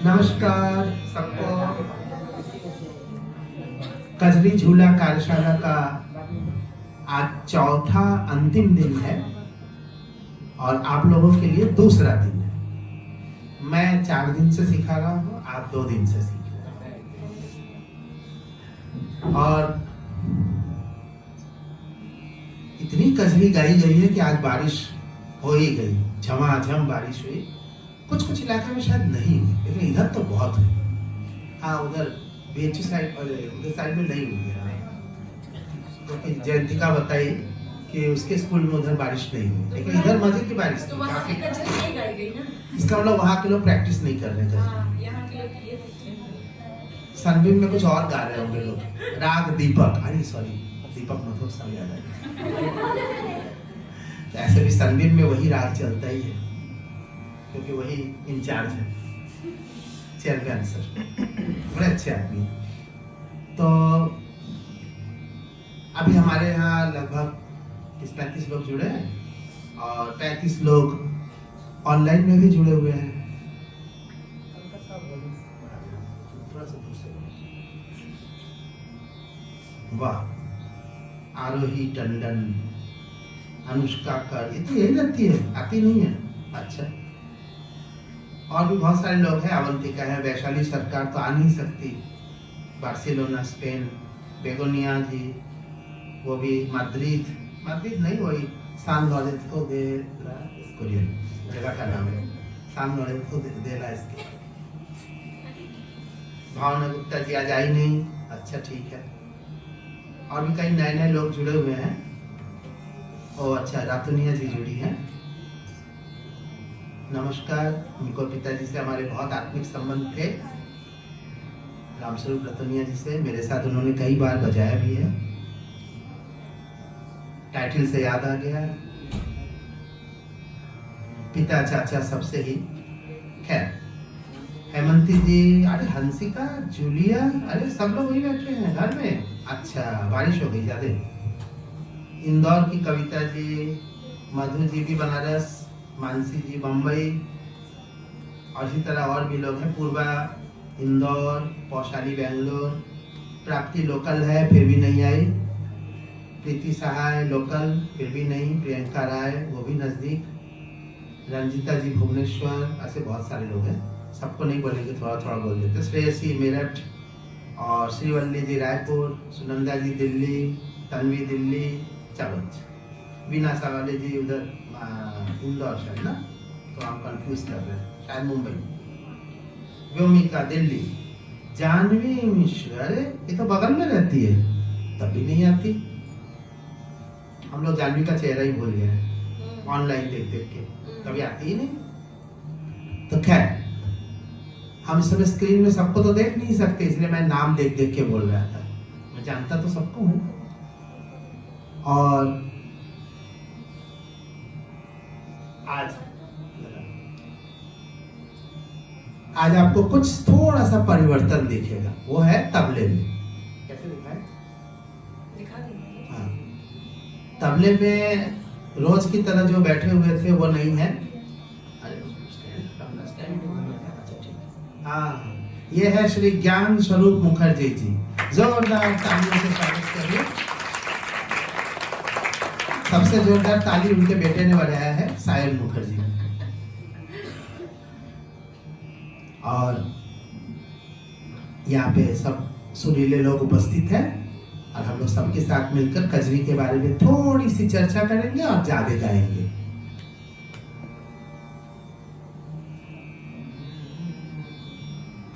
नमस्कार सबको। कजरी झूला कार्यशाला का आज चौथा अंतिम दिन है और आप लोगों के लिए दूसरा दिन है। मैं 4 दिन से सिखा रहा हूँ, आप 2 दिन से सीख रहे हैं। और इतनी कजरी गाई गई है कि आज बारिश हो ही गई, झमाझम बारिश हुई। कुछ इलाके में शायद नहीं हुई, लेकिन इधर तो बहुत हुई। हाँ, उधर बीएचयू साइड और उधर साइड में नहीं हुई है, क्योंकि तो जयंतिका बताई कि उसके स्कूल में उधर बारिश नहीं हुई, लेकिन इधर मजे की बारिश थी। इसका मतलब वहाँ के लोग प्रैक्टिस नहीं कर रहे थे। सनबीम में कुछ और गा रहे होंगे लोग, राग दीपक, अरे सॉरी दीपक मतलब सब याद आया। तो ऐसे भी सनबीम में वही राग चलता ही है, क्योंकि वही इंचार्ज है, चेयरमैन सर, बड़े अच्छे आदमी। तो अभी हमारे यहाँ लगभग 35 लोग जुड़े हैं और 35 लोग ऑनलाइन में भी जुड़े हुए हैं। वाह, आरोही टंडन, अनुष्का कर, ये तो यही रहती है, आती नहीं है। अच्छा, और भी बहुत सारे लोग हैं, अवंतिका है, वैशाली सरकार तो आ नहीं सकती, बार्सिलोना स्पेन, बेगोनिया जी, वो भी माद्रिद नहीं, वही सान लॉरेंसो दे ला कोरियन जगह का नाम है, सान लॉरेंसो दे ला इसके। भावना गुप्ता जी आज आई नहीं, अच्छा ठीक है। और भी कई नए लोग जुड़े हुए हैं। ओ अच्छा, रातुनिया जी जुड़ी हैं, नमस्कार। उनको पिताजी से हमारे बहुत आत्मिक संबंध थे, रामस्वरूप रतनिया जी से। मेरे साथ उन्होंने कई बार बजाया भी है, टाइटल से याद आ गया, पिता चाचा सबसे ही। खैर, हेमंती जी, अरे हंसिका, जूलिया, अरे सब लोग वही बैठे हैं घर में। अच्छा, बारिश हो गई ज्यादा। इंदौर की कविता जी, मधु जी भी बनारस, मानसी जी बम्बई, और इसी तरह और भी लोग हैं। पूर्वा इंदौर, पौशाली बेंगलोर, प्राप्ति लोकल है फिर भी नहीं आई, प्रीति सहाय लोकल फिर भी नहीं, प्रियंका राय वो भी नजदीक, रंजिता जी भुवनेश्वर, ऐसे बहुत सारे लोग हैं, सबको नहीं बोलेंगे, थोड़ा थोड़ा बोल देते। श्रेयसी मेरठ, और श्रीवल्ली जी रायपुर, सुनंदा जी दिल्ली, तन्वी दिल्ली, चावच, बीना सवाले जी उधर इंदौर शायद ना, तो आप कंफ्यूज कर रहे हैं, शायद मुंबई। व्योमिका दिल्ली, जानवी मिश्र, अरे ये तो बगल में रहती है, तब भी नहीं आती। हम लोग जानवी का चेहरा ही भूल गए हैं ऑनलाइन देख के, कभी आती ही नहीं। तो खैर, हम इस समय स्क्रीन में सबको तो देख नहीं सकते, इसलिए मैं नाम देख के बोल रहा था। मैं जानता तो सबको हूँ। और आज आपको कुछ थोड़ा सा परिवर्तन दिखेगा, वो है तबले में। कैसे दिखाएं? हाँ, तबले में रोज की तरह जो बैठे हुए थे वो नहीं है। हाँ, ये है श्री ज्ञान स्वरूप मुखर्जी जी, जोरदार तालियों से स्वागत करिए। सबसे जोरदार ताली उनके बेटे ने बजाया है, सायन मुखर्जी। और यहाँ पे सब सुरीले लोग उपस्थित हैं और हम लोग सबके साथ मिलकर कजरी के बारे में थोड़ी सी चर्चा करेंगे और ज्यादा गाएंगे।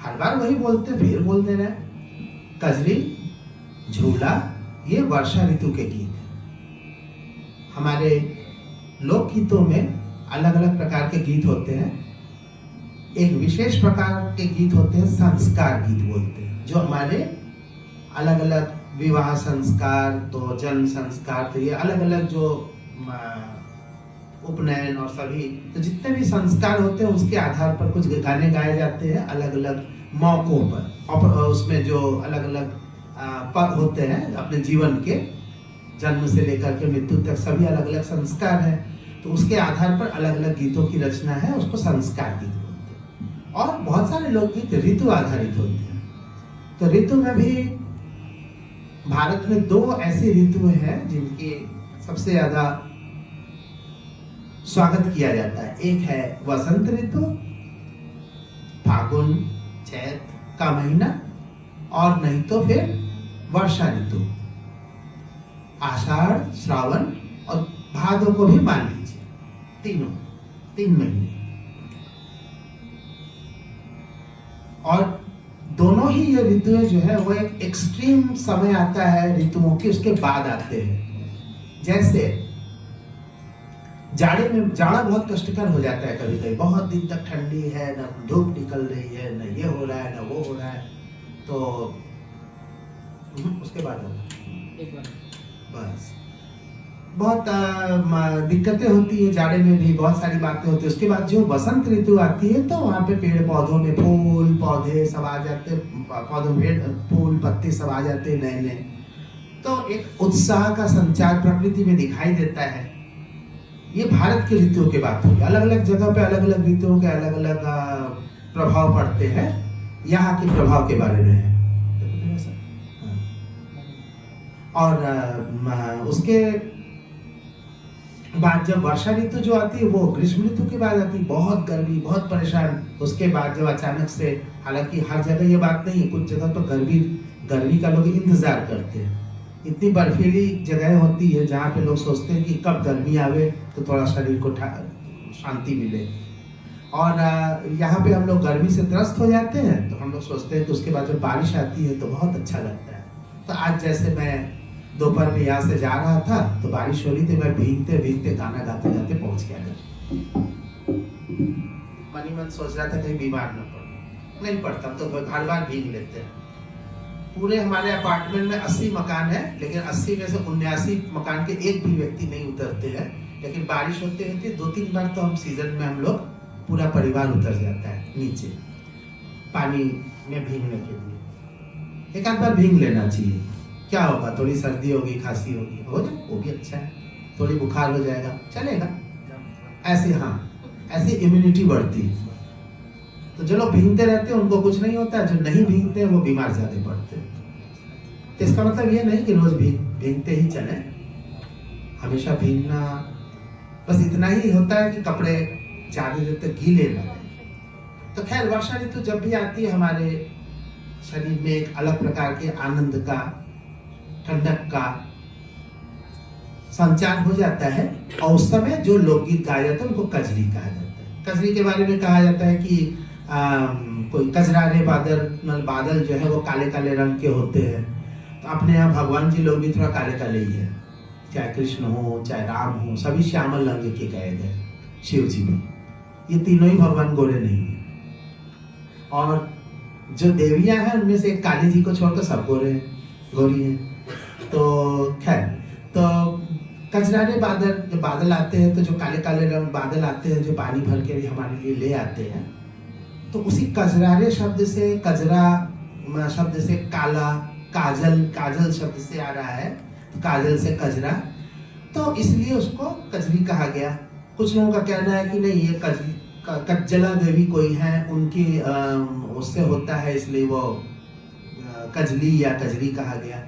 हर बार वही बोलते, फिर बोल दे रहे। कजरी झूला ये वर्षा ऋतु के गीत है। हमारे लोकगीतों में अलग अलग प्रकार के गीत होते हैं। एक विशेष प्रकार के गीत होते हैं संस्कार गीत बोलते हैं, जो हमारे अलग अलग विवाह संस्कार, तो जन्म संस्कार, तो ये अलग अलग जो उपनयन और सभी, तो जितने भी संस्कार होते हैं उसके आधार पर कुछ गाने गाए जाते हैं अलग अलग मौकों पर। और उसमें जो अलग अलग पद होते हैं अपने जीवन के, जन्म से लेकर के मृत्यु तक सभी अलग अलग संस्कार हैं, तो उसके आधार पर अलग अलग गीतों की रचना है, उसको संस्कार गीत बोलते हैं। और बहुत सारे लोकगीत ऋतु आधारित होते हैं। तो ऋतु में भी भारत में 2 ऐसी ऋतुएं हैं जिनकी सबसे ज्यादा स्वागत किया जाता है। एक है वसंत ऋतु, फागुन चैत का महीना, और नहीं तो फिर वर्षा ऋतु, आषाढ़ श्रावण और भादो को भी मान लीजिए, 3 महीने। और दोनों ही ये ऋतुएं जो है वो एक एक्सट्रीम समय आता है ऋतुओं के, उसके बाद आते हैं। जैसे जाड़े में, जाड़ा बहुत कष्टकर हो जाता है कभी कभी, बहुत दिन तक ठंडी है, ना धूप निकल रही है, ना ये हो रहा है ना वो हो रहा है, तो उसके बाद होगा बस बहुत दिक्कतें होती है। जाड़े में भी बहुत सारी बातें होती है। उसके बाद जो वसंत ऋतु आती है तो वहाँ पे पेड़ पौधों में फूल पौधे सब आ जाते, पौधों में फूल पत्ते सब आ जाते नए नए, तो एक उत्साह का संचार प्रकृति में दिखाई देता है। ये भारत की ऋतुओं की बात होगी। अलग अलग जगह पे अलग अलग ऋतुओं के अलग अलग प्रभाव पड़ते हैं। यहाँ के प्रभाव के बारे में है। और उसके बाद जब वर्षा ऋतु जो आती है वो ग्रीष्म ऋतु के बाद आती है। बहुत गर्मी, बहुत परेशान। उसके बाद जब अचानक से, हालांकि हर जगह ये बात नहीं, कुछ जगह तो गर्मी का लोग इंतजार करते हैं। इतनी बर्फीली जगह होती है जहाँ पे लोग सोचते हैं कि कब गर्मी आवे तो थोड़ा शरीर को शांति मिले। और यहाँ पे हम लोग गर्मी से त्रस्त हो जाते हैं, तो हम लोग सोचते हैं कि उसके बाद जब बारिश आती है तो बहुत अच्छा लगता है। तो आज जैसे मैं दोपहर में यहाँ से जा रहा था तो बारिश हो रही थी, मैं भीगते भीगते गाना गाते गाते पहुंच गया घर। मन ही मन सोच रहा था कहीं बीमार न पड़ो। नहीं पड़ता, तो हर बार भीग लेते हैं। पूरे हमारे अपार्टमेंट में 80 मकान है, लेकिन 80 में से 79 मकान के एक भी व्यक्ति नहीं उतरते हैं। लेकिन बारिश होते होते 2-3 बार तो हम सीजन में हम लोग पूरा परिवार उतर जाता है नीचे पानी में भीगने के लिए। एक आध बार भीग लेना चाहिए, क्या होगा, थोड़ी सर्दी होगी, खांसी होगी, हो जाए वो भी अच्छा है, थोड़ी बुखार हो जाएगा, चलेगा। ऐसे ऐसी इम्यूनिटी बढ़ती है। तो जो लोग भीगते रहते हैं उनको कुछ नहीं होता, जो नहीं भीगते हैं वो बीमार ज्यादा पड़ते हैं। तो इसका मतलब ये नहीं कि रोज भीगते ही चले, हमेशा भीगना, बस इतना ही होता है कि कपड़े ज्यादा देर तक गीले ना रहें। तो खैर वर्षा ऋतु जब भी आती है हमारे शरीर में एक अलग प्रकार के आनंद का, ठंडक का संचार हो जाता है। और उस समय जो लोकगीत गाया जाता है उनको कजरी कहा जाता है। कजरी के बारे में कहा जाता है कि कोई कजरारे बादल जो है वो काले काले रंग के होते हैं। तो अपने यहाँ भगवान जी लोग भी थोड़ा काले काले ही है, चाहे कृष्ण हो चाहे राम हो, सभी श्यामल रंग के गए गए। शिव जी में ये तीनों ही भगवान गोरे नहीं है। और जो देवियां हैं उनमें से काली जी को छोड़कर सब गोरी हैं। तो खैर, तो कजरारे बादल, जब बादल आते हैं तो जो काले काले रंग बादल आते हैं जो पानी भर के हमारे लिए ले आते हैं, तो उसी कजरारे शब्द से, कजरा शब्द से काला, काजल शब्द से आ रहा है, तो काजल से कजरा, तो इसलिए उसको कजरी कहा गया। कुछ लोगों का कहना है कि नहीं, ये कज्जला देवी कोई है, उनकी उससे होता है, इसलिए वो कजली या कजरी कहा गया।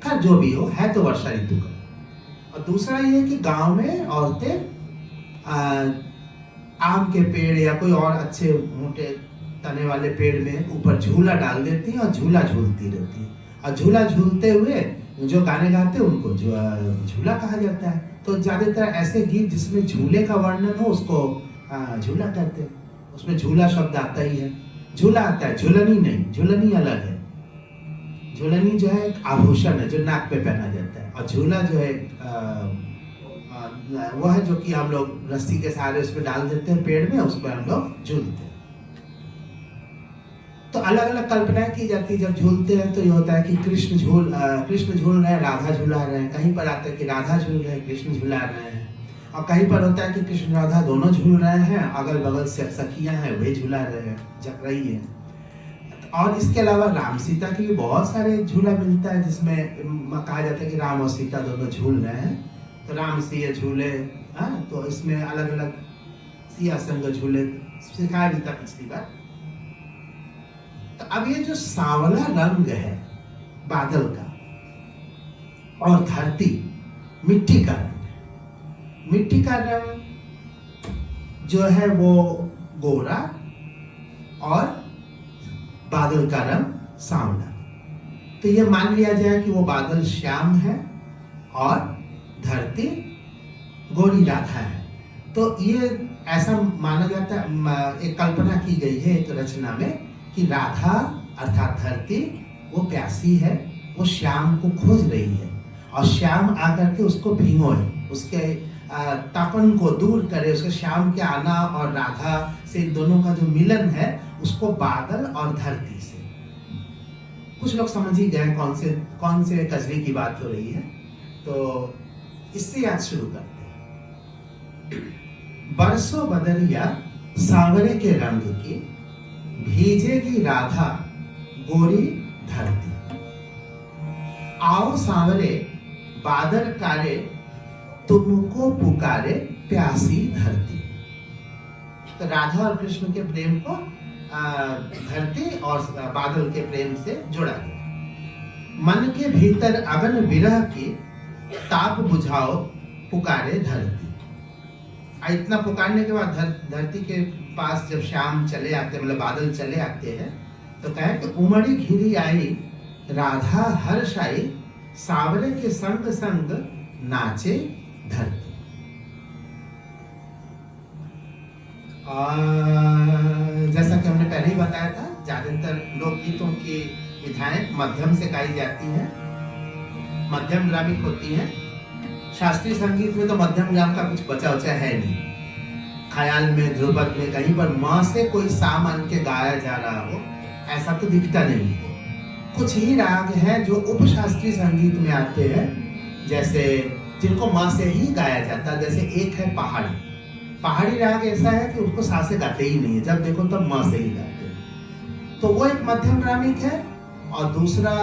खैर जो भी हो, है तो वर्षा ऋतु का। और दूसरा ये है कि गांव में औरतें आम के पेड़ या कोई और अच्छे मोटे तने वाले पेड़ में ऊपर झूला डाल देती हैं और झूला झूलती रहती है। और झूला झूलते हुए जो गाने गाते हैं उनको झूला कहा जाता है। तो ज्यादातर ऐसे गीत जिसमें झूले का वर्णन हो उसको झूला कहते हैं। उसमें झूला शब्द आता ही है, झूला आता है, झूलनी नहीं, झूलनी अलग है। झूलनी जो है एक आभूषण है जो नाक पे पहना जाता है, और झूला जो है वह है जो कि हम लोग रस्सी के सहारे उसमें डाल देते हैं पेड़ में, उस पर हम लोग झूलते हैं। तो अलग अलग कल्पनाएं की जाती है। जब झूलते हैं तो ये होता है कि कृष्ण झूल रहे हैं, राधा झूला रहे हैं। कहीं पर आता है कि राधा झूल रहे हैं, कृष्ण झूला रहे हैं। और कहीं पर होता है कि कृष्ण राधा दोनों झूल रहे हैं, अगल बगल से सखियां हैं वे झूला रहे हैं, जग रही है। और इसके अलावा राम सीता के भी बहुत सारे झूला मिलता है, जिसमें कहा जाता है कि राम और सीता दोनों झूल रहे हैं। तो राम सिया झूले, तो इसमें अलग अलग सिया संग झूले सिखाया भी था पिछली बार। तो अब ये जो सांवला रंग है बादल का और धरती, मिट्टी का रंग है। मिट्टी का रंग जो है वो गोरा और बादल का रंग सांवला। तो ये मान लिया जाए कि वो बादल श्याम है और धरती गोरी राधा है। तो ये ऐसा माना जाता है, एक कल्पना की गई है एक रचना में कि राधा अर्थात धरती वो प्यासी है, वो श्याम को खोज रही है और श्याम आकर के उसको भिगोए, उसके तपन को दूर करे, उसके श्याम के आना और राधा से दोनों का जो मिलन है उसको बादल और धरती से। कुछ लोग समझ ही गए कौन से कजरी की बात हो रही है। तो इससे याद शुरू करते हैं। बरसों बदरिया सांवरे के रंग की, भीजेगी राधा गोरी धरती। आओ सांवरे बादल कारे, तुमको पुकारे प्यासी धरती। तो राधा और कृष्ण के प्रेम को धरती और बादल के प्रेम से जोड़ा गया। मन के भीतर अगन विरह की, ताप बुझाओ पुकारे धरती। इतना पुकारने के बाद धरती के पास जब शाम चले आते, मतलब बादल चले आते हैं, तो कहे कि उमड़ी घिरी आई राधा हर्ष आई, सांवरे के संग संग नाचे धरती। जैसा कि हमने पहले ही बताया था, ज्यादातर लोकगीतों की विधाएं मध्यम से गाई जाती हैं, मध्यम ग्रामिक होती हैं। शास्त्रीय संगीत में तो मध्यम ग्राम का कुछ बचा उचा है नहीं। ख्याल में, ध्रुपद में कहीं पर माँ से कोई सा मान के गाया जा रहा हो ऐसा तो दिखता नहीं है। कुछ ही राग हैं जो उपशास्त्रीय संगीत में आते हैं, जैसे जिनको माँ से ही गाया जाता है। जैसे एक है पहाड़ी राग ऐसा है कि उसको सा से गाते ही नहीं है, जब देखो तब माँ से ही गाते हैं। तो वो एक मध्यम ग्रामिक है। और दूसरा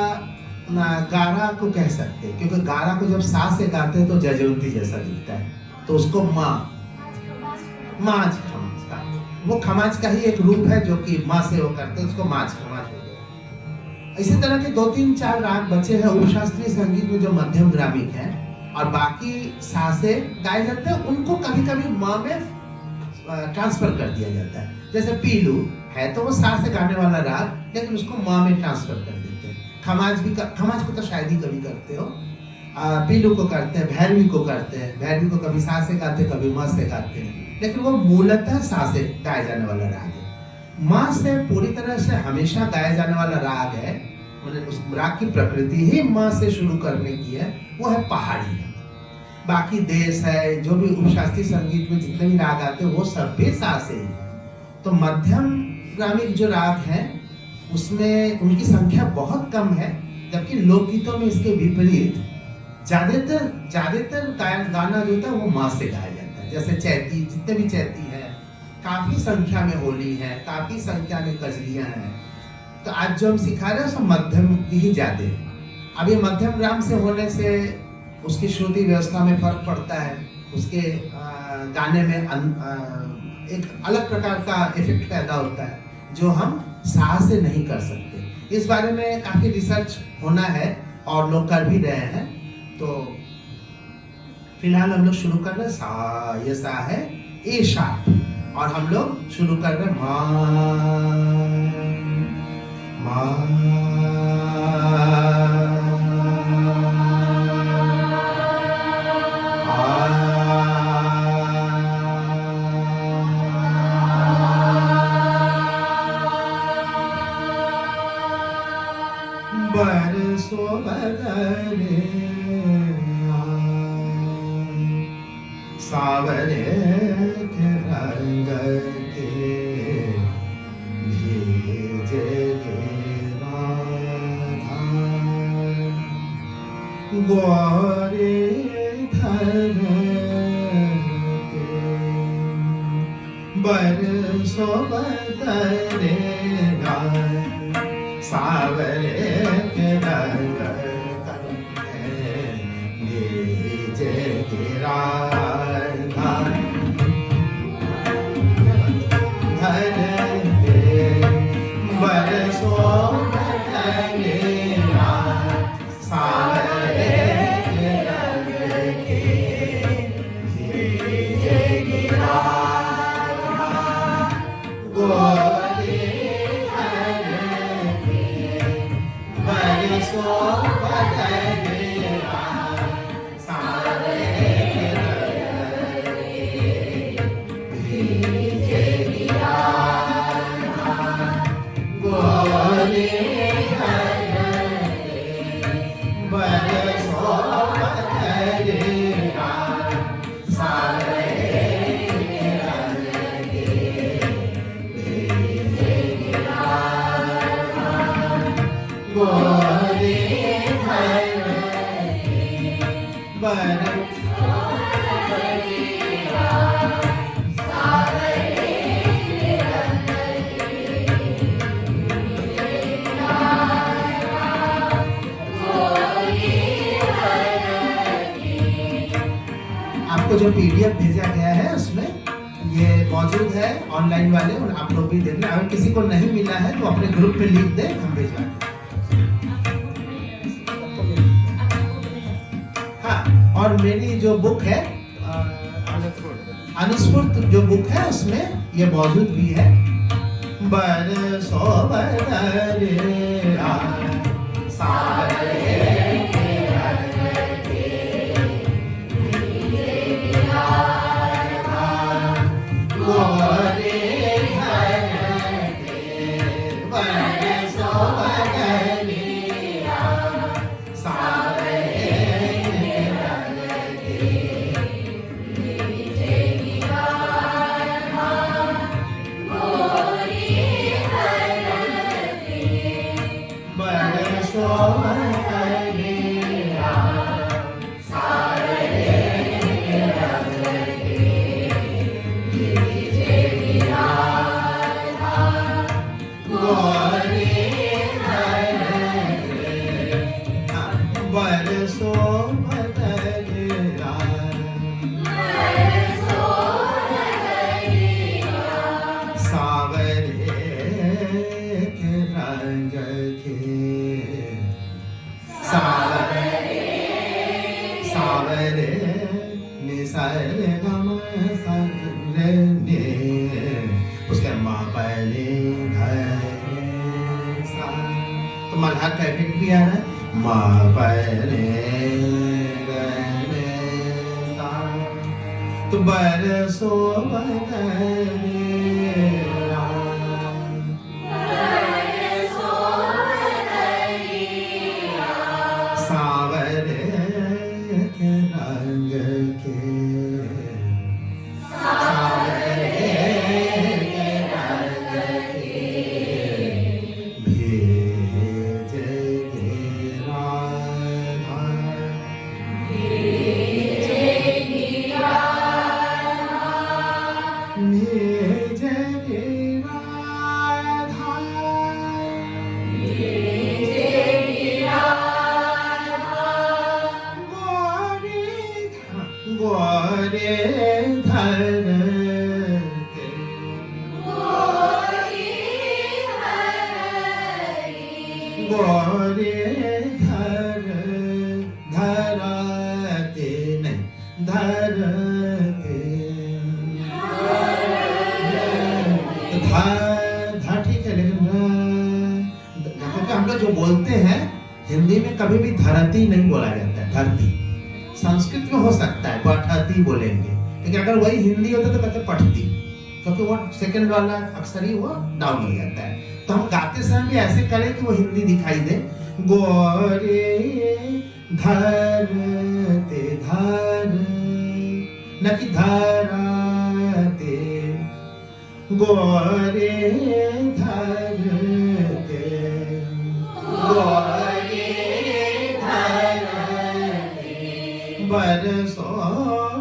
गारा को कह सकते हैं, क्योंकि गारा को जब सा से गाते हैं तो जयजयंती जैसा दिखता है, तो उसको माज खमाज का, वो खमाज का ही एक रूप है जो कि माँ से वो करते हैं, उसको माज खमाज हो गया। इसी तरह के 2-3-4 राग बचे हैं उपशास्त्रीय संगीत में जो मध्यम ग्रामिक हैं और बाकी सा से गाए जाते हैं। उनको कभी कभी माँ में ट्रांसफर कर दिया जाता है। जैसे पीलू है तो वो सा से गाने वाला राग, लेकिन उसको माँ में ट्रांसफर कर देते हैं। खमाज को तो शायद ही कभी करते हो, पीलू को करते हैं, भैरवी को करते हैं। भैरवी को कभी सा से गाते हैं, कभी माँ से गाते हैं, लेकिन वो मूलतः सा से गाया जाने वाला राग है। माँ से पूरी तरह से हमेशा गाया जाने वाला राग है, मतलब उस राग की प्रकृति ही माँ से शुरू करने की है, वो है पहाड़ी राग। बाकी देश है, जो भी उपशास्त्रीय संगीत में जितने भी राग आते हैं वो सब भी सा से ही। तो मध्यम ग्रामिक जो राग हैं उसमें उनकी संख्या बहुत कम है, जबकि लोकगीतों में इसके विपरीत ज्यादातर गाना जो होता है वो माँ से गाया जाता है। जैसे चैती, जितने भी चैती है, काफी संख्या में होली है, काफी संख्या में कजरियां हैं। तो आज जो हम सिखा रहे हैं सब मध्यम की ही ज्यादा है। अब ये मध्यम ग्राम से होने से उसकी श्रुति व्यवस्था में फर्क पड़ता है, उसके गाने में एक अलग प्रकार का इफेक्ट पैदा होता है जो हम सा से नहीं कर सकते। इस बारे में काफी रिसर्च होना है और लोग कर भी रहे हैं। तो फिलहाल हम लोग शुरू कर रहे हैं सा, ये सा है ए शार्प, और हम लोग शुरू कर रहे हैं बरसों बदले सावरे के रंग के, भीजेगी राधा गोरी धरती। बरसों बदले सावरे के रंग के, भीजेगी राधा धरती। बरसों आपको जो पीडीएफ भेजा गया है उसमें ये मौजूद है, ऑनलाइन वाले, और आप लोग भी देख लें। अगर किसी को नहीं मिला है तो अपने ग्रुप में लिख दे, हम भिजवा दें। हाँ, और मेरी जो बुक है अनुस्फूर्त जो बुक है उसमें ये मौजूद भी है। बरसों बदले सारे तो मल्हार का इफेक्ट भी आ रहा है। मा परे तो बरसो सावरे के रंग के जो बोलते हैं हिंदी में कभी भी धरती नहीं बोला जाता है। धरती संस्कृत में हो सकता है पठती बोलेंगे, लेकिन अगर वही हिंदी होता तो कहते पठती, क्योंकि वो सेकंड वाला अक्षर ही वो डाउन हो जाता है। तो हम गाते समय भी ऐसे करें कि वो हिंदी दिखाई दे। गोरे धरते धर, न कि धराते, गोरे धरते गोरे धरते बरसो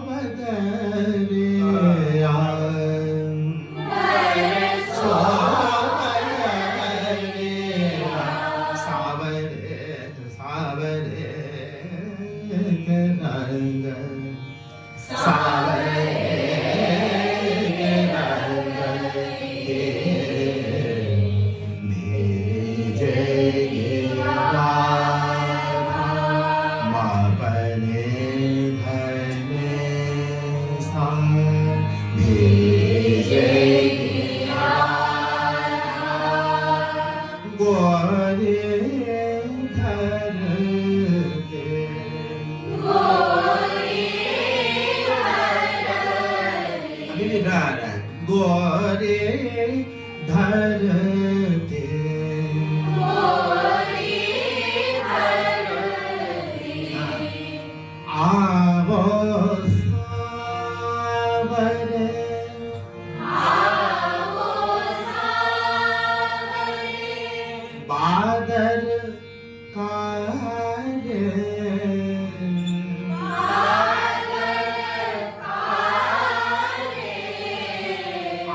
बदले बरसो बदले सावरे सावरे के रंग सावरे के रंग के भेजे गोरे धरते आवो सावरे बादल काले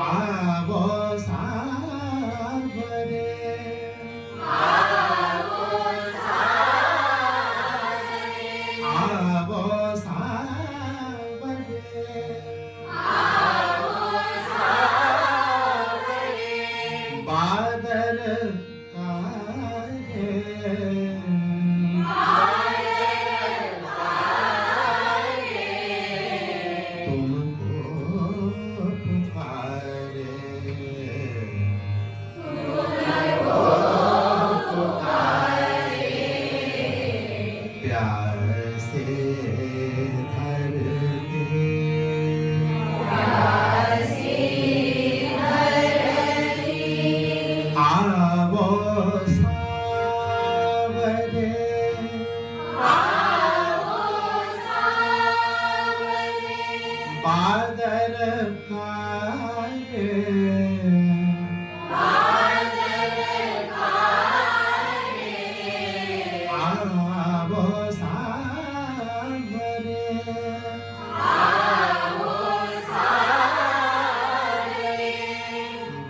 आवो सावरे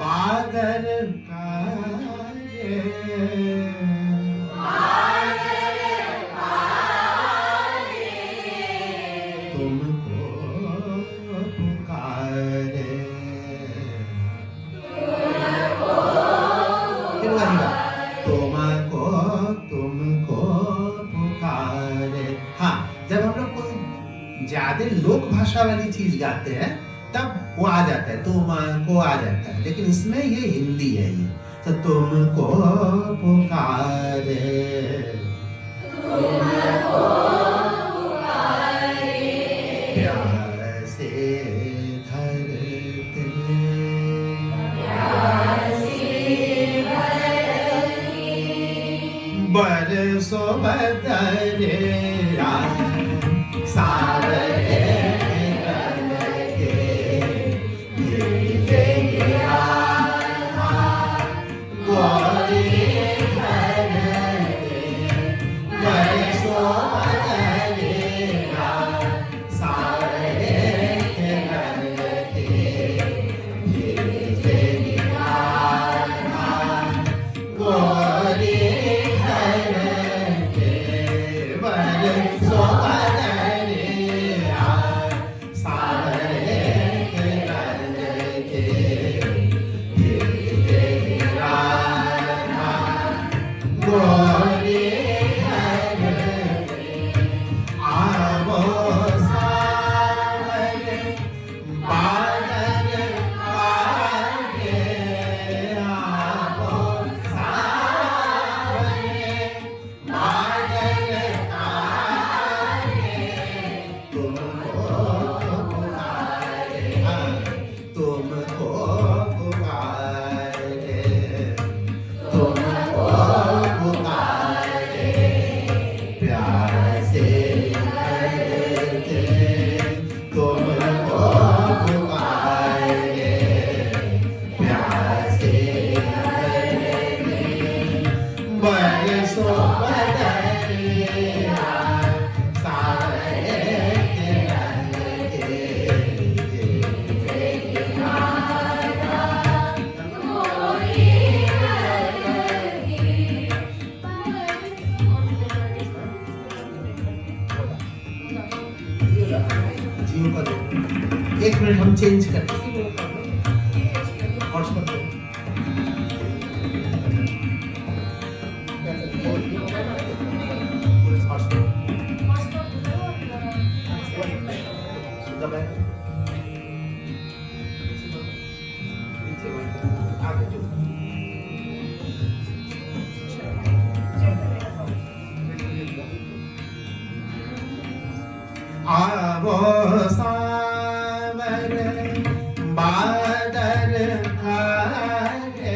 बादल कारे तुमको पुकारे। फिर वही बात, तुमको पुकारे। हाँ, जब हम लोग कोई ज्यादा लोक भाषा वाली चीज गाते हैं तब वो आ जाता है, तुमको आ जाता है, लेकिन इसमें ये हिंदी है। ये तो तुमको पुकारे, प्यार से धरते, बरसों बदरे सावरे जियो का दो, 1 मिनट हम चेंज करते हैं। हॉटस्पॉट दो। आवो सावरे बादल कारे,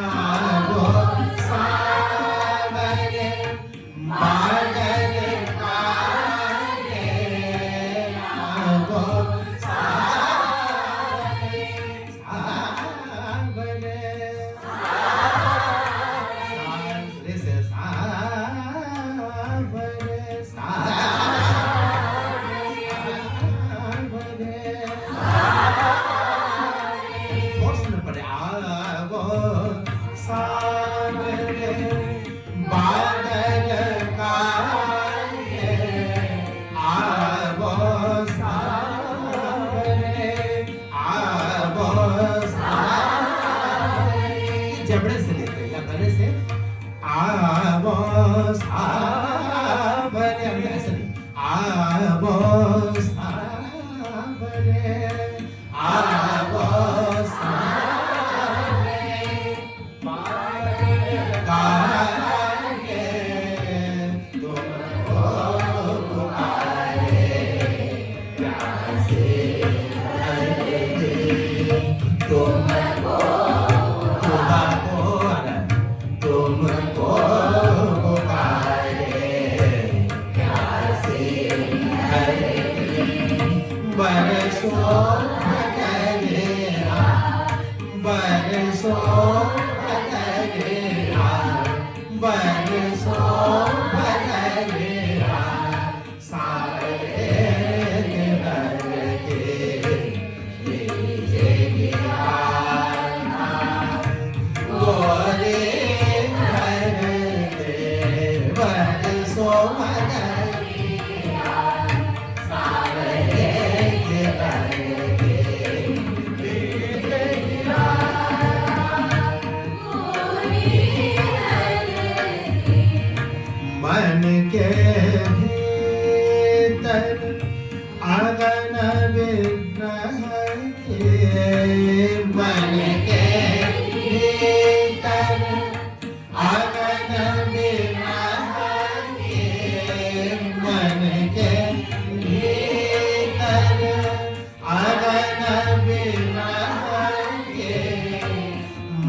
आवो सावरे बादल कारे, आवो सावरे सावरे जबड़े से लेते हैं या गले से आवो सावरे, ऐसे नहीं, आवो सावरे, आवो सावरे कारे, तुमको पुकारे, प्यार से धरते, तुमको सारे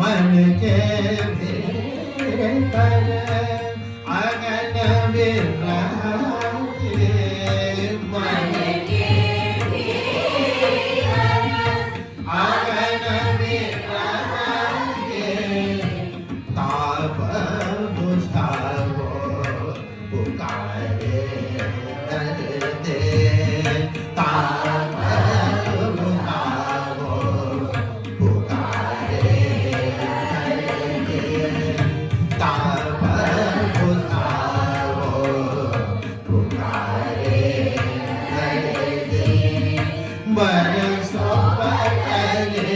मन के भीतर अगन विराजे, मन के भीतर अगन विराजे, ताप बुझावो पुकारे दर्द, ताप बुझावो पुकारे दर्द, ताप बुझावो पुकारे दर्द, बरसो बदले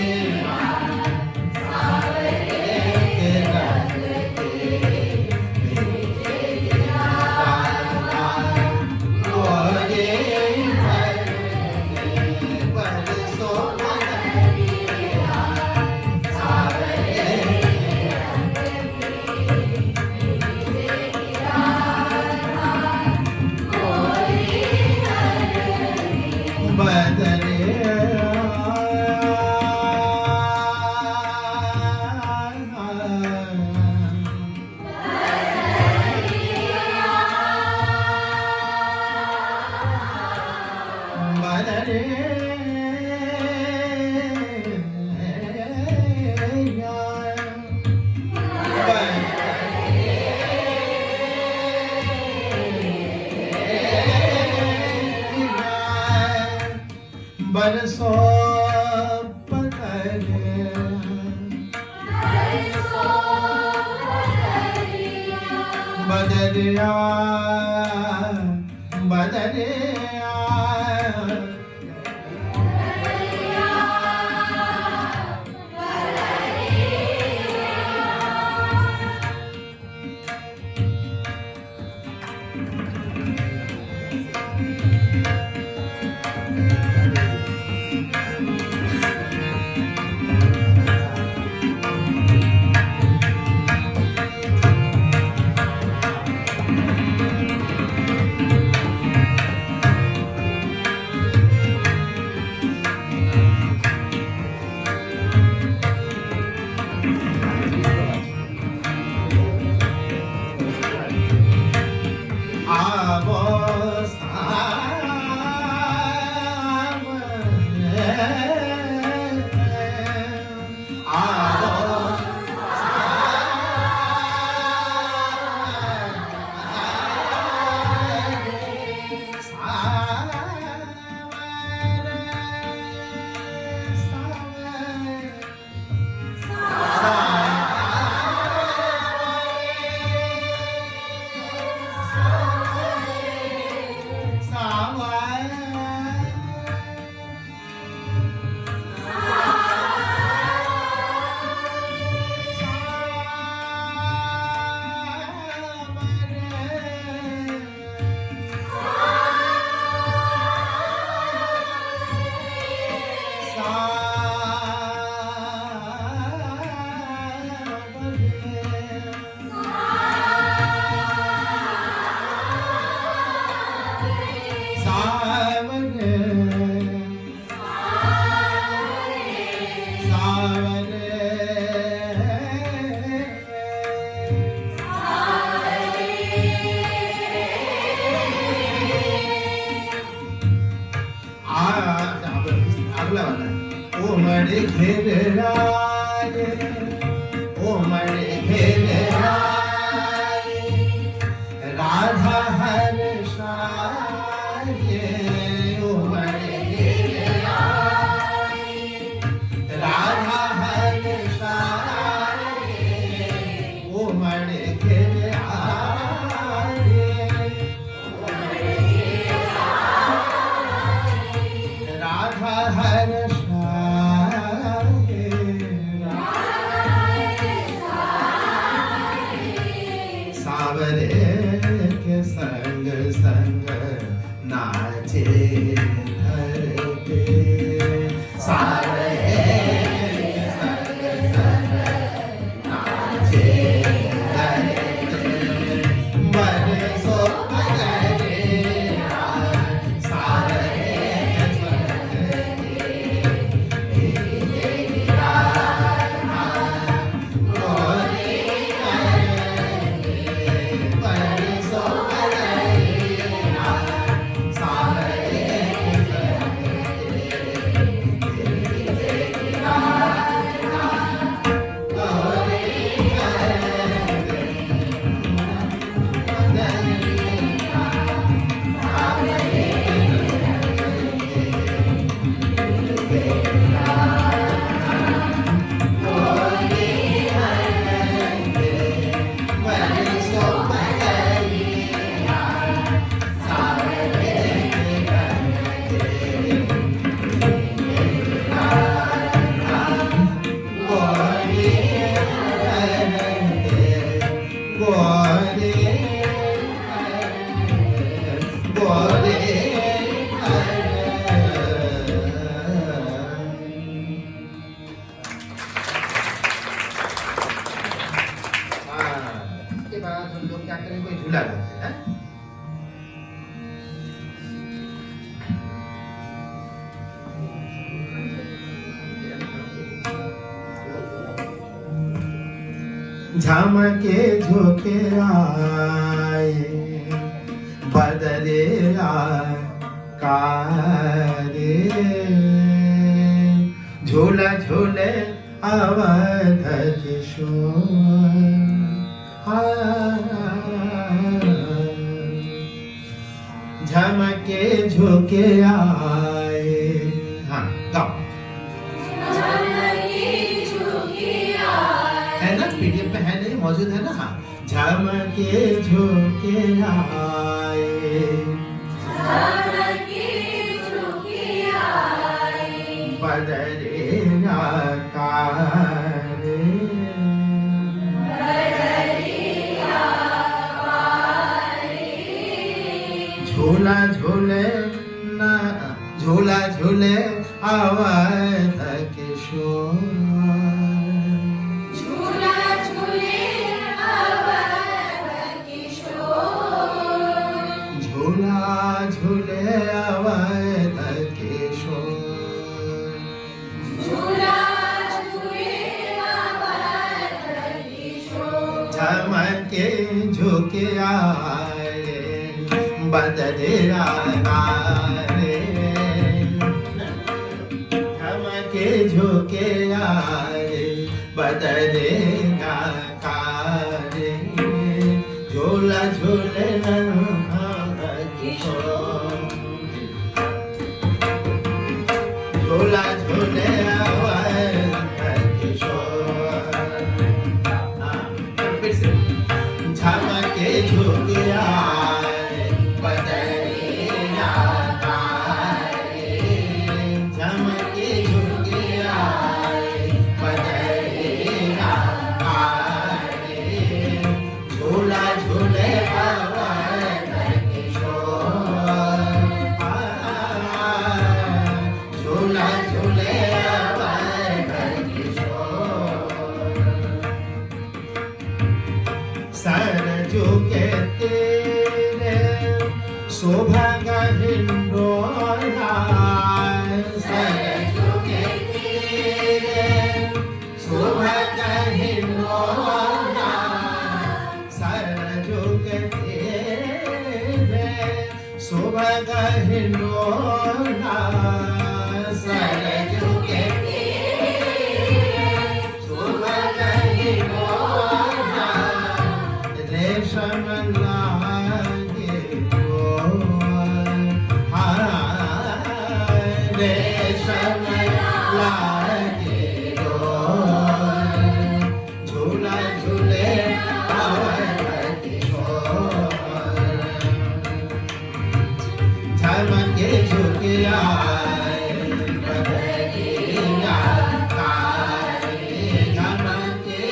बरसो बदरिया बदरिया अगला वाला है उमड़ घेर आए, उमड़ घेर आए, राधा हर्षाए, उमड़ घेर आए, राधा हर्षाए, उमड़ घेर आए, राधा हर्षाए, सावरे के सर गोरे गोरे इसके बाद हम लोग क्या करें, कोई झूला करते हैं। झमके झोंके आए बदले कारे, झूला झूले अवध किशोर। झमके झोंके आए, हाँ गाओ, है ना पीडीएफ पे है, नहीं मौजूद है ना। हाँ, झमके झोंके आए बदले कारे, झूला झूले ना झूला झूले अवध किशोर। झूला झूले अवध किशोर, झूला झूले अवध किशोर, झूला झूले अवध किशोर। झमके झोंके आए बदले कारे, झमके झोंके आए बदले कारे, झूला झूले अवध किशोर, झूला झूले अवध किशोर। फिर से झमके झोंके आए बदले कारे, झमके झोंके आए बदले कारे, झूला झूले अवध किशोर, झूला झूले अवध किशोर। सरजू के तेरे शोभा का हिंडोला, सरजू के तेरे शोभा का हिंडोला, सरजू के तेरे शोभा का हिंडोला, सरजू के तेरे शोभा का हिंडोला, रेशम लागे रेशम लागे झूला झूले अवध किशोर। झमके झोंके आए बदले कारे, झमके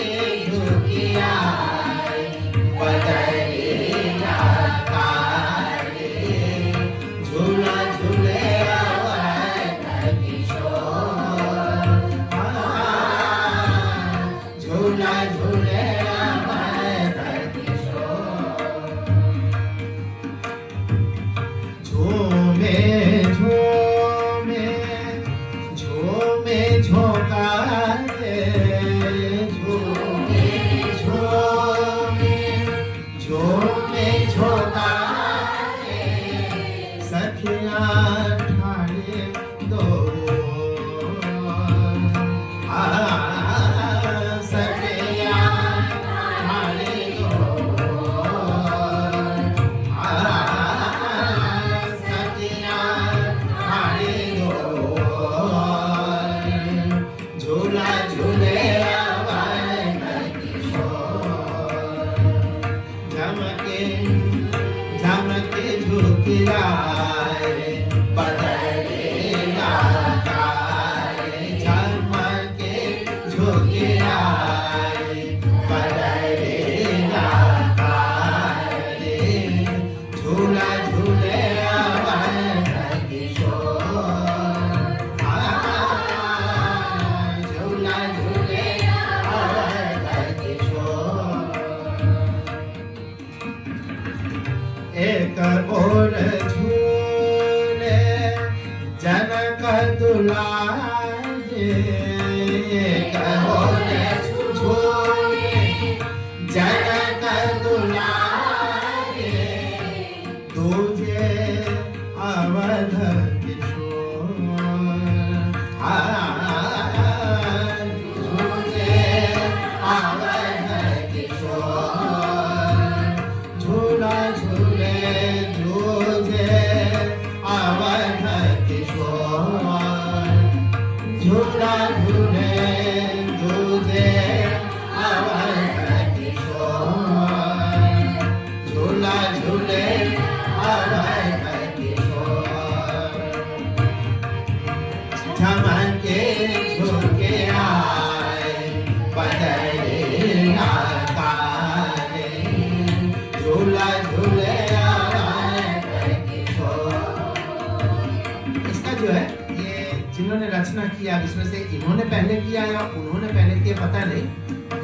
किया, इसमें से इन्होंने पहले किया या उन्होंने पहले किया पता नहीं।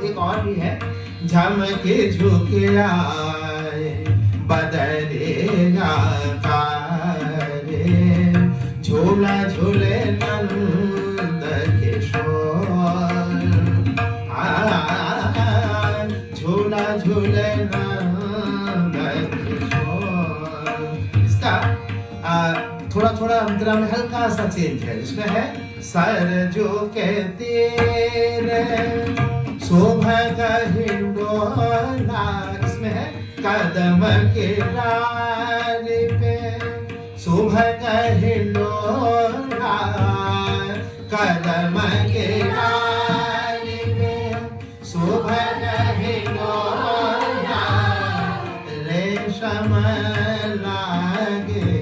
एक और भी है, झमके झुके आए बदलेगा तारे, झूला झूले नंद किशोर, झूला झूले नंद किशोर। इसका थोड़ा थोड़ा अंतरा में हल्का सा चेंज है। इसमें है सर जो कहते शोभा का हिंडोला, इसमें है कदम के डाल पे शोभा का हिंडोला, कदम के डाल पे शोभा का हिंडोला, रेशम लागे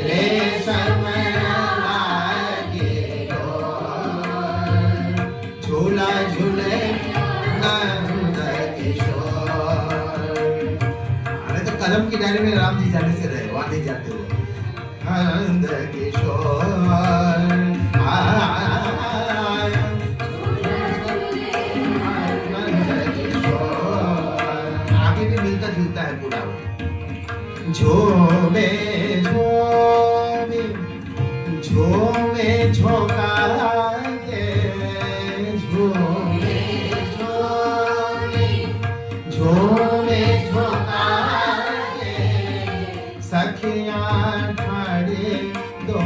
रेशम लागे झूला झूले नंद किशोर। अरे तो कदम की डायरी में राम जी जाने से रहे, वहां नहीं जाते हो। नंद किशोर आगे भी मिलता जुलता है पूरा। झोमे झोमे झोमे झोंका के, झोमे झोमे झोमे झोंका के, सखियां ठाड़े दो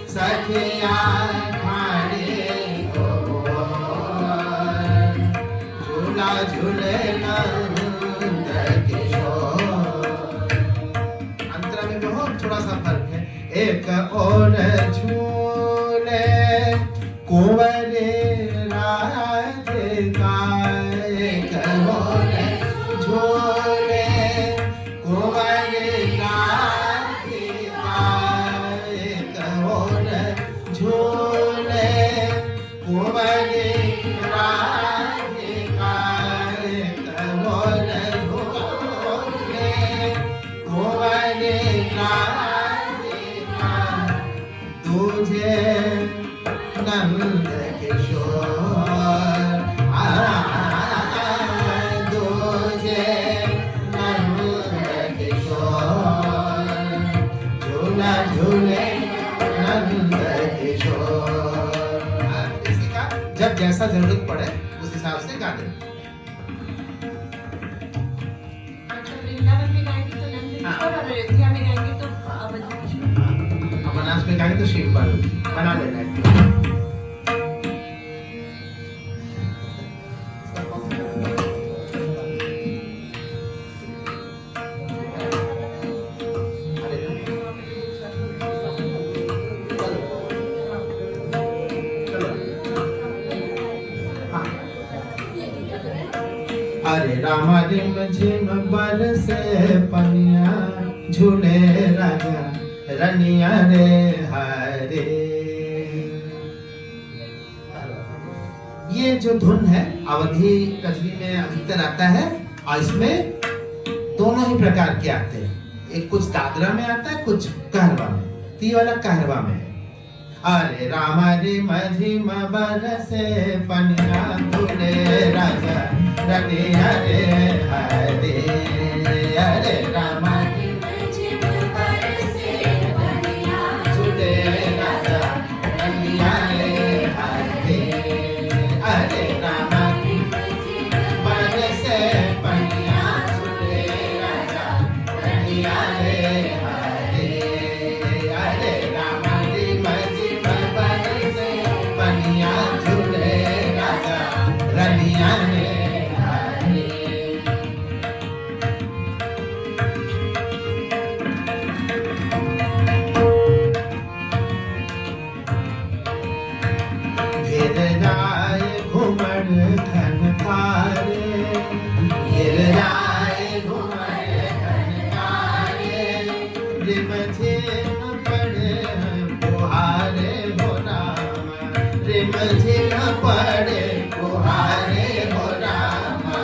सखियां ठाड़े दो, झूला झूले नंद किशोर। अंतरा में बहुत थोड़ा सा फर्क है। एक और झूले कुंवरे राधिका, एक और झूले कुंवरे राधिका, एक और झूले कुंवरे राधिका, एक और झूले कुंवरे राधिका, तुझे नंद किशोर, तुझे नंद किशोर, झूला झूले नंद किशोर। इसी का जब जैसा जरूरत पड़े उस हिसाब से गा दें। वृंदावन में गाएंगे तो नंद किशोर और अयोध्या में गाएंगे तो अवध किशोर। बनास में गाएंगे तो शिव पार्वती बना लेना है। अरे रामा रिम झिम बरसे पनिया, झूले राजा रनिया रे हरे। ये जो धुन है अवधी कजरी में अधिकतर आता है, और इसमें दोनों ही प्रकार के आते हैं। एक कुछ दादरा में आता है, कुछ कहरवा में। तो ये वाला कहरवा में है। अरे रामा रिम झिम बरसे पनिया, झूले राजा रनिया रे हरे। अरे रामा रिम झिम बरसे पनिया, झूले राजा रनिया रे हरे। अरे रामा रिम झिम बरसे पनिया, झूले राजा रनिया रे हरे। अरे रामा रिम झिम बरसे पनिया, झूले राजा रनिया रे पड़े बुहारे हो रामा।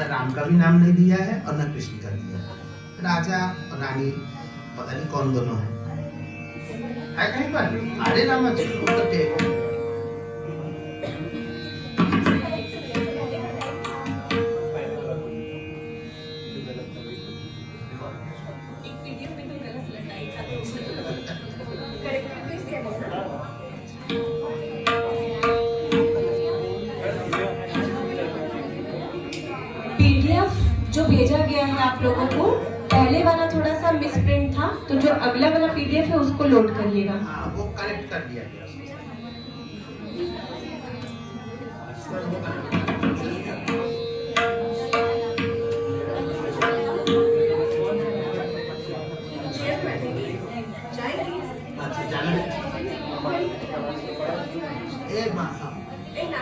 राम का भी नाम नहीं दिया है और न कृष्ण का दिया है। राजा और रानी पता नहीं कौन दोनों है कहीं पर। अरे राम पीडीएफ जो भेजा गया है आप लोगों को, पहले वाला थोड़ा सा मिसप्रिंट था, तो जो अगला वाला पीडीएफ है उसको लोड करिएगा। हाँ, वो करेक्ट कर दिया गया।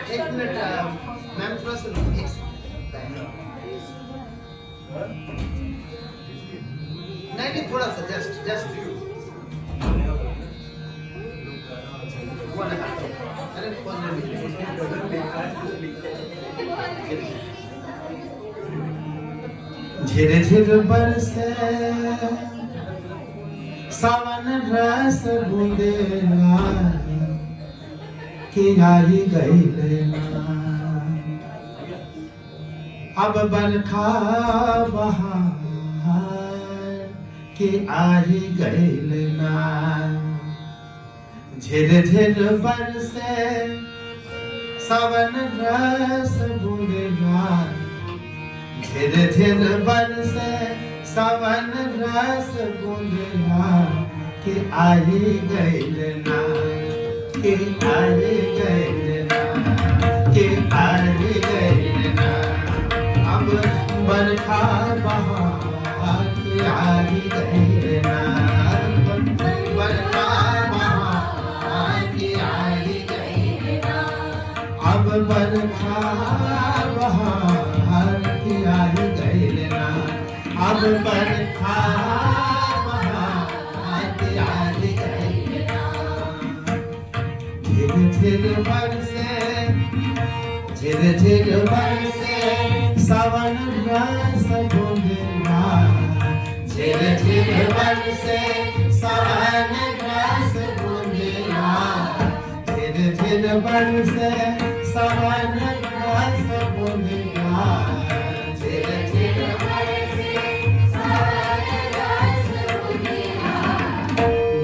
एक मिनट मैम, थोड़ा सा नहीं, थोड़ा सा जस्ट झिर झिर बरसे सावन रस बूंदेला कि आई गई अब बरखा बहार कि आई गई ना। झिर झिर बरसे सावन रस बूंदेला, झिर झिर बरसे सावन रस बूंदेला कि आई गई ना, कि आई गई ना, कि आई गई ना। अब बरखा बहार कि आई गई ना, बरखा बहार कि आई गई ना। अब बरखा बहार कि आई गई ना, अब बरखा बहार कि आई गई ना। झिर झिर बरसे सावन रस बूंदेला, झिर झिर बरसे सावन रस बूंदेला, झिर झिर बरसे सावन रस बूंदेला, झिर झिर बरसे सावन रस बूंदेला,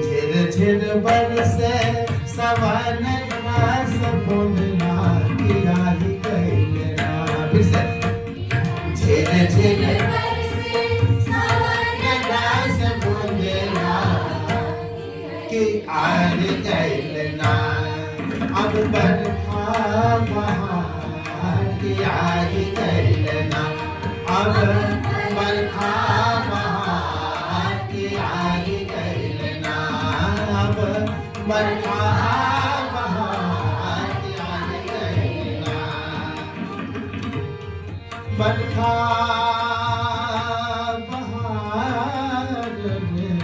झिर झिर बरसे सावन रस बूंदेला कि आई गई ना। फिर से झिर झिर बरसे सावन रस बूंदेला कि आई गई ना। अब बरखा बहार कि आई गई ना, अब बरखा बहार कि आई गई ना। अब बरखा बहार कि आई गई ना, बरखा बहार में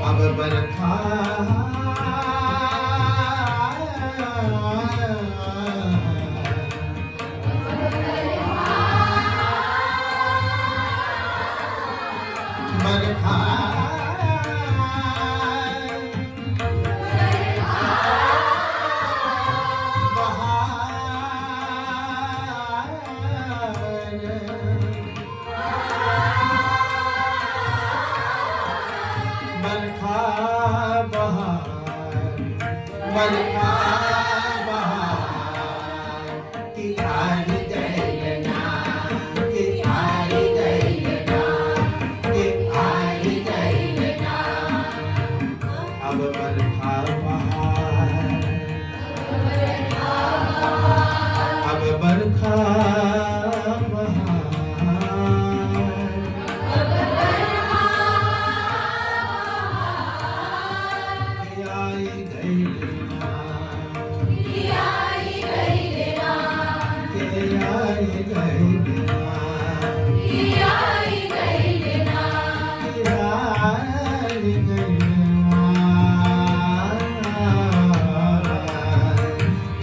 अब बरखा बरखा बरखा बहार कि आई गई ना, कि आई गई ना, कि आई गई ना। अब बरखा बहार, अब बरखा बहार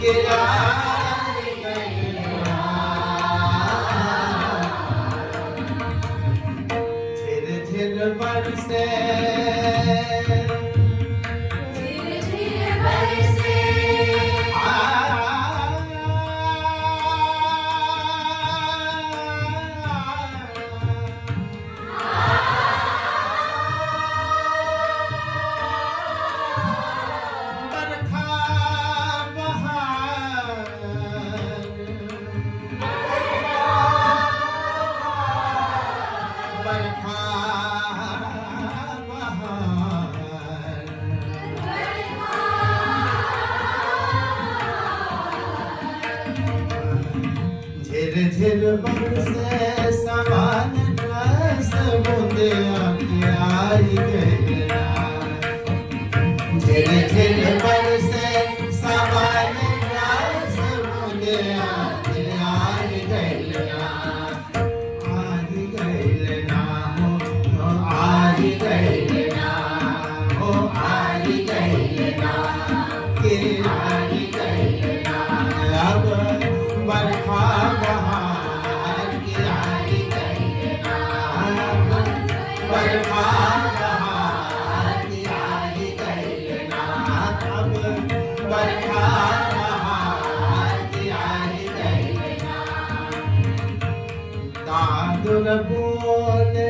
के आई गैला झिर झिर बरसे झिर झिर बरसे समान रस बूंदे आके आई गैला झिर झिर बरसे समान रस बूंदे आके आई गैला आई गैला हो आई गैला हो आई गैला के आई गैला अब बरखा बहार की आई गैला बरखा बहार की आई गैला अब बरखा बहार की आई गैला दादुर बोले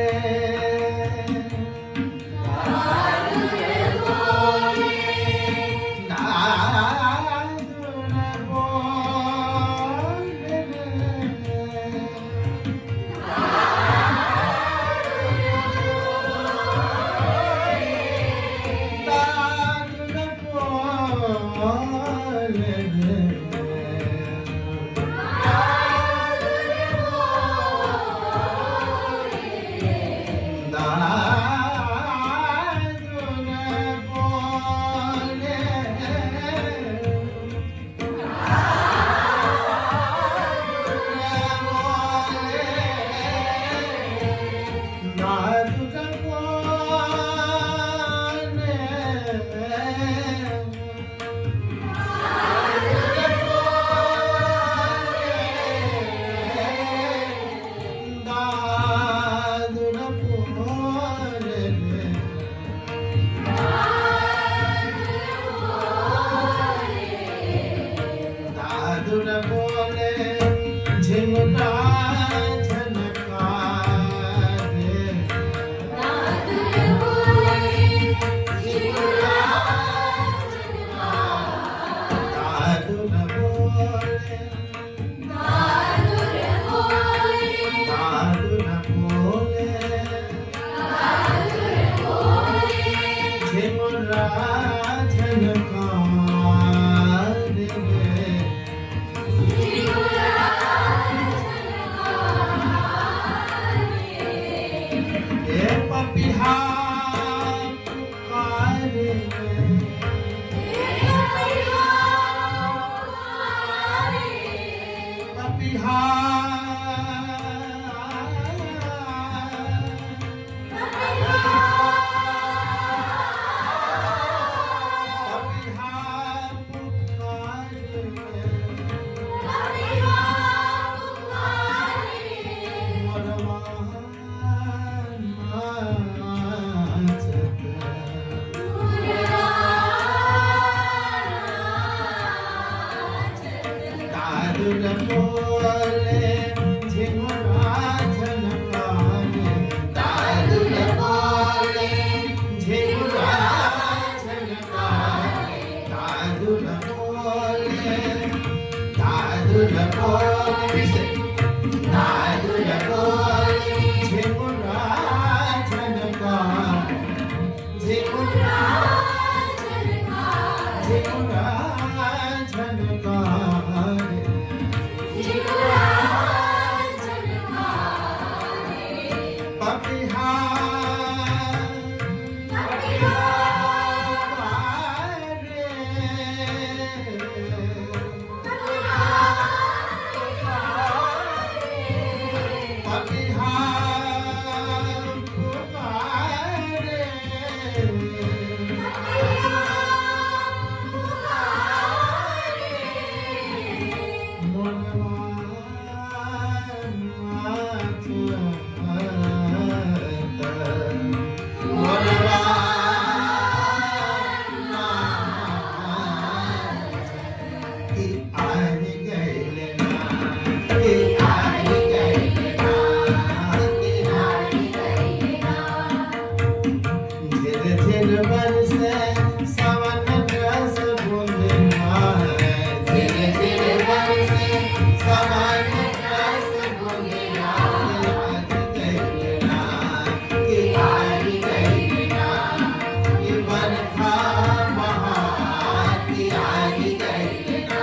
गई ना,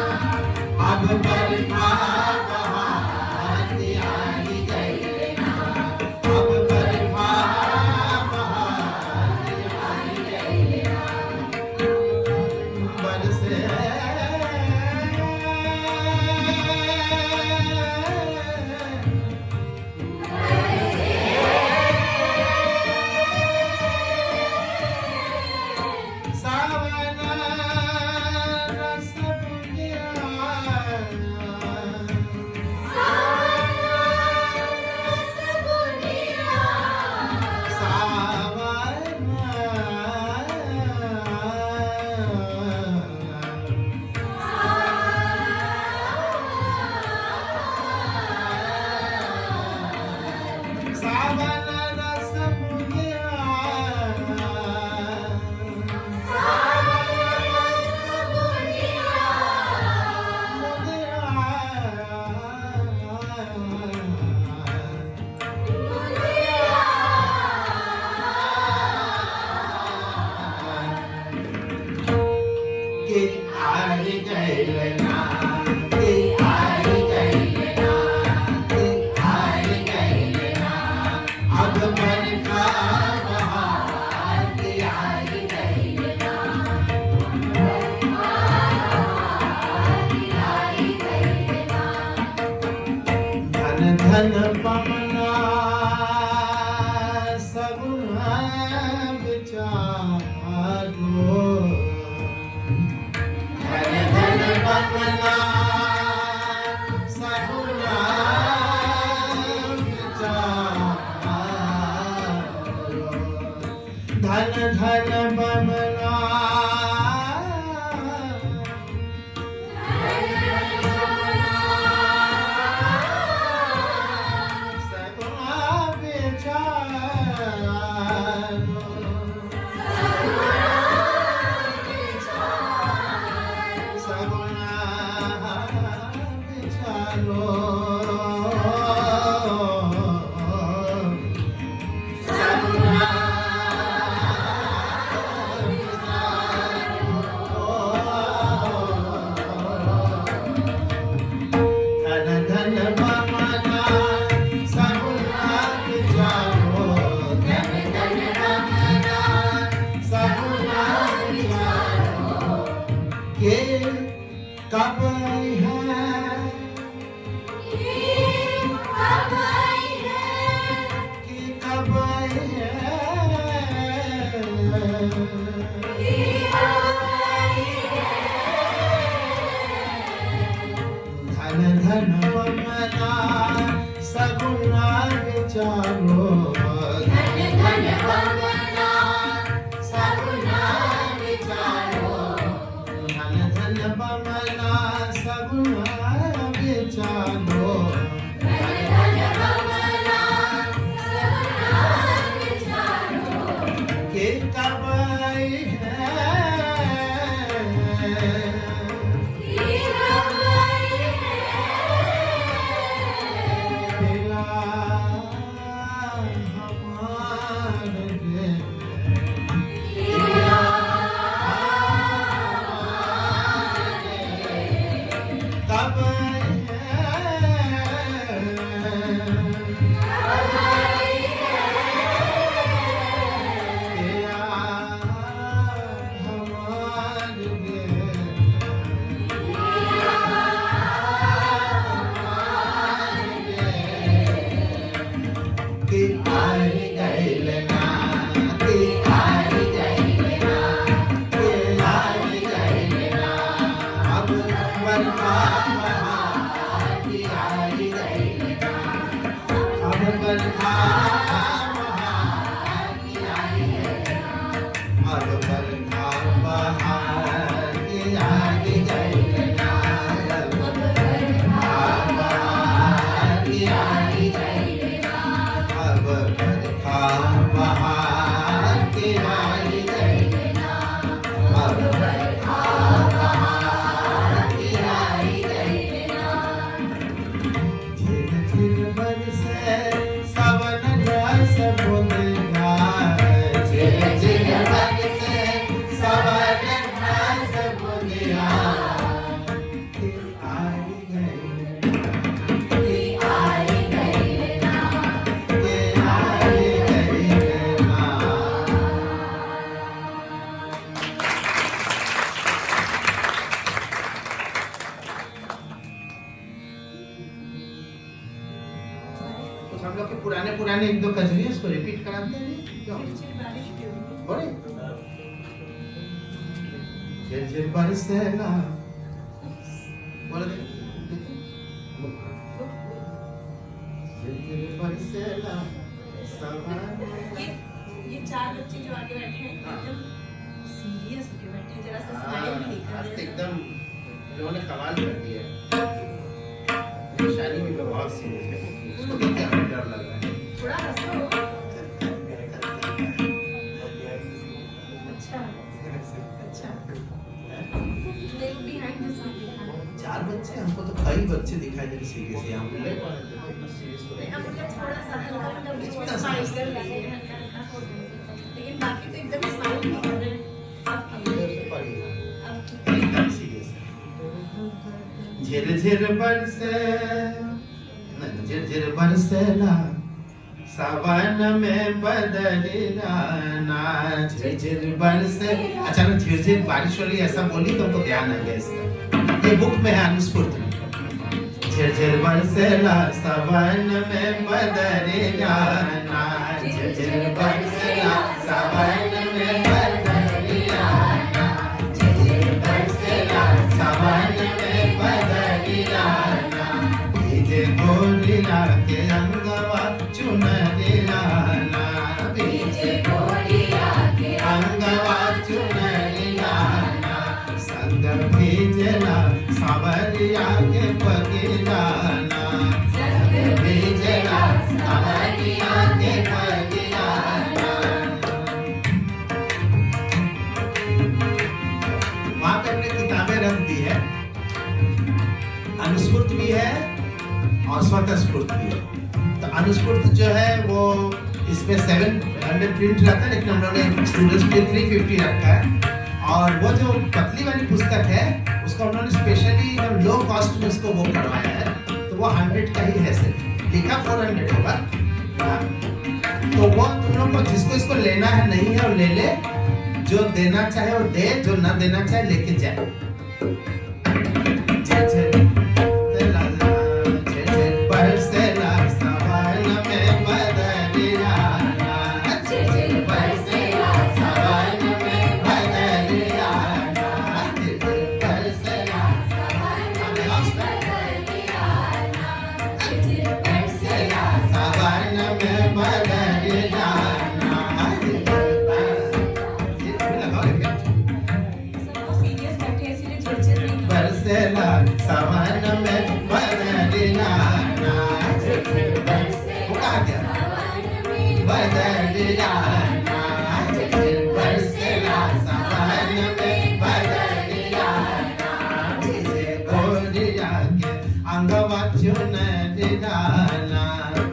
अब बरखा बहाती आई गई ना, अब बरखा बहाती आई गई ना, बरसे धन पमना सगुना विचारो, धन धन पमना सगुना विचारो, धन धन पमना कब धन धन पमना सगुना विचारो, धन धन पमना सगुना विचारो, धन धन पमना सगुना विचारो, धन धन पमना सगुना विचारो, के कब सावन कुछ हम लोग के पुराने एक दो कजरी है, उसको रिपीट कराते हैं क्यों? बोले झिरझिर बरसेला, बोले झिरझिर बरसेला सावन। ये चार बच्चे जो आगे बैठे हैं एकदम सीरियस होके बैठे हैं, जरा सा स्माइल भी नहीं कर आज तो रहे। एकदम इन्होंने कमाल कर दिया है। शादी में तो बहुत सीरियस है, उसको देख के हमें डर लग रहा है। थोड़ा हंसो। अच्छा they will behind this one दिखाना। चार बच्चे, हमको तो कई बच्चे दिखाई दे रहे सीरियस है। हम बोले सीरियस हो रहे हम हैं। लोग थोड़ा सा हल्का हल्का बीच में इतना स्माइल समझते कर हैं। रहे हैं, हल्का हल्का, लेकिन बाकी तो एकदम स्माइल नहीं कर रहे हैं। अब इधर से पढ़ी ना, अब एकदम सीरियस है। झिरझिर बरसे, नहीं, झिरझिर बरसेला सावन में बदलना ना, झिरझिर बरसे। अचानक झिरझिर बारिश हो रही है ऐसा बोली तो हमको ध्यान आ गया इसका। ये बुक में है अनुस्फूर्त में। झिरझिर बरसेला सावन में बदलना ना, झिरझिर बरसेला सावन में बदलना ना, झिरझिर बरसेला सावन में बदलना ना, भीजे गोरिया के रंगवा चुनरिया ना, भीजे गोरिया के रंगवा चुनरिया ना, संग भीजला सावरिया के पगिला ना, संग भीजला सावरिया के पगिला ना। वहाँ पे हमने किताबें रख दी है, अनुस्फूर्त भी है और स्वतःस्फूर्त भी है। तो अनुस्फूर्त जो है वो इसमें 700 प्रिंट रहता है, लेकिन हम लोगों ने स्टूडेंट्स के लिए 350 रखा है। और वो जो पतली वाली पुस्तक है उसका उन्होंने स्पेशली लो कॉस्ट में उसको वो करवाया है, तो वो 100 का ही है, सिर्फ लिखा 400 होगा। हाँ। तो वो तुम लोग को जिसको इसको लेना है नहीं है वो ले ले, जो देना चाहे वो दे, जो ना देना चाहे लेके जाए। बरसेला सावन में बदलिया ना, झिरझिर बरसेला सावन में बदलिया ना, झिरझिर बरसेला सावन में बदलिया ना, झिरझिर बरसेला सावन में बदलिया ना, झिरझिर लगाओ क्या? सबको सीरियस बैठे हैं, इसलिए झिरझिर नहीं कर रहे। बरसेला सावन में बदलिया ना, झिरझिर बरसेला वो कहाँ गया? बदलिया ना, झिरझिर बरसेला सावन में बदलिया ना, भीजे गोरिया के अंगवा चुनरिया ना,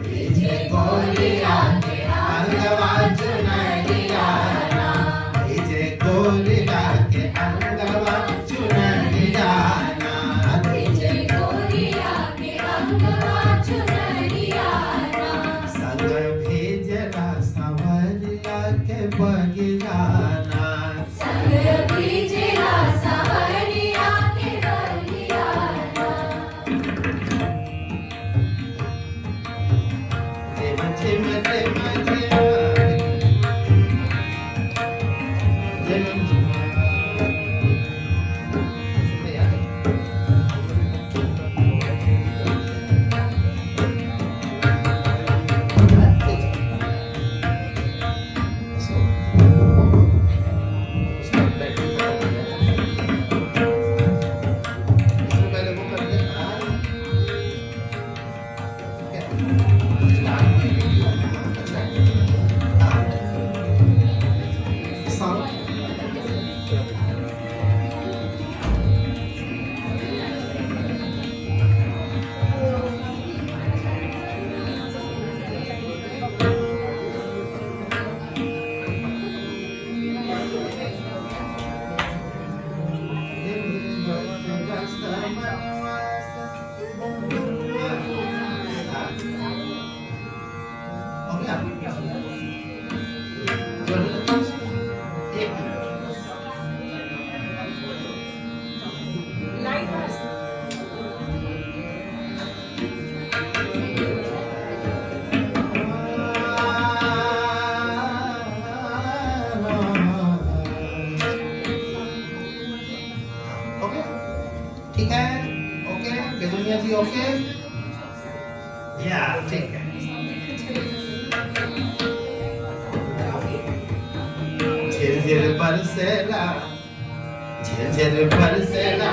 भीजे गोरिया के अंगवा चुनरिया ना, भीजे गोरिया के अंगवा चुनरिया ना, भीजे गोरिया के अंगवा चुनरिया ना, संग भेजला सावरिया के बगिया ना, संग भेजला सावरिया के बगिया ना। जी ओके या ठीक है झिरझिर बरसेला झिरझिर बरसेला